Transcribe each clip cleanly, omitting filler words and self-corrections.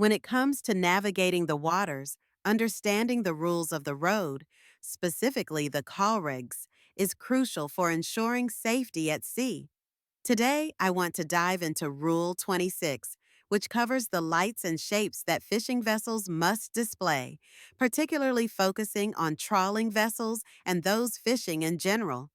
When it comes to navigating the waters, understanding the rules of the road, specifically the COLREGs, is crucial for ensuring safety at sea. Today, I want to dive into Rule 26, which covers the lights and shapes that fishing vessels must display, particularly focusing on trawling vessels and those fishing in general.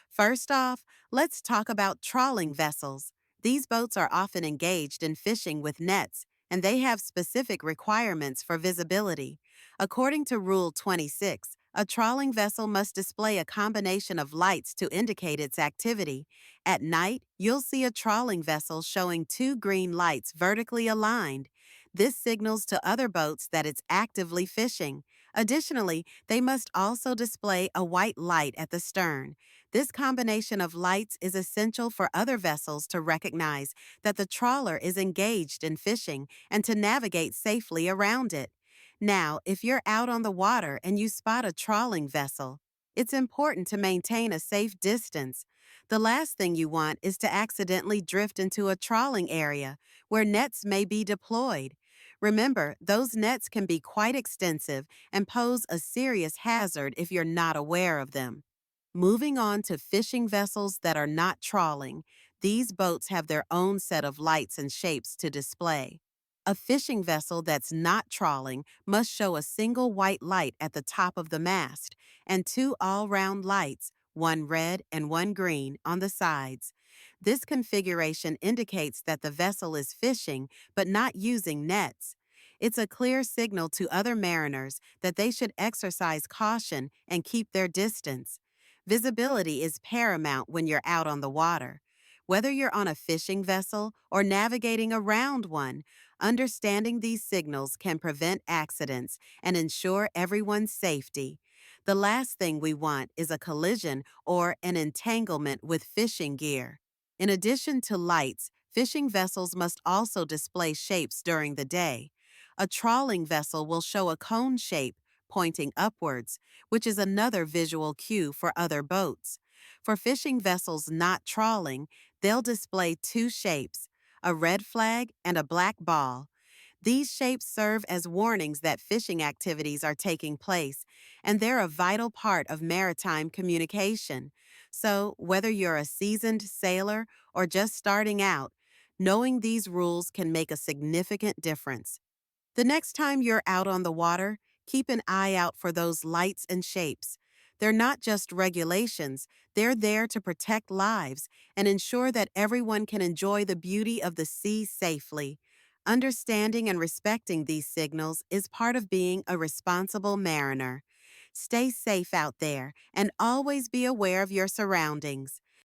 First off, let's talk about trawling vessels. These boats are often engaged in fishing with nets, and they have specific requirements for visibility. According to Rule 26, a trawling vessel must display a combination of lights to indicate its activity. At night, you'll see a trawling vessel showing two green lights vertically aligned. This signals to other boats that it's actively fishing. Additionally, they must also display a white light at the stern. This combination of lights is essential for other vessels to recognize that the trawler is engaged in fishing and to navigate safely around it. Now, if you're out on the water and you spot a trawling vessel, it's important to maintain a safe distance. The last thing you want is to accidentally drift into a trawling area where nets may be deployed. Remember, those nets can be quite extensive and pose a serious hazard if you're not aware of them. Moving on to fishing vessels that are not trawling, these boats have their own set of lights and shapes to display. A fishing vessel that's not trawling must show a single white light at the top of the mast and two all-round lights, one red and one green, on the sides. This configuration indicates that the vessel is fishing but not using nets. It's a clear signal to other mariners that they should exercise caution and keep their distance. Visibility is paramount when you're out on the water. Whether you're on a fishing vessel or navigating around one, understanding these signals can prevent accidents and ensure everyone's safety. The last thing we want is a collision or an entanglement with fishing gear. In addition to lights, fishing vessels must also display shapes during the day. A trawling vessel will show a cone shape pointing upwards, which is another visual cue for other boats. For fishing vessels not trawling, they'll display two shapes, a red flag and a black ball. These shapes serve as warnings that fishing activities are taking place, and they're a vital part of maritime communication. So, whether you're a seasoned sailor or just starting out, knowing these rules can make a significant difference. The next time you're out on the water, keep an eye out for those lights and shapes. They're not just regulations, they're there to protect lives and ensure that everyone can enjoy the beauty of the sea safely. Understanding and respecting these signals is part of being a responsible mariner. Stay safe out there and always be aware of your surroundings.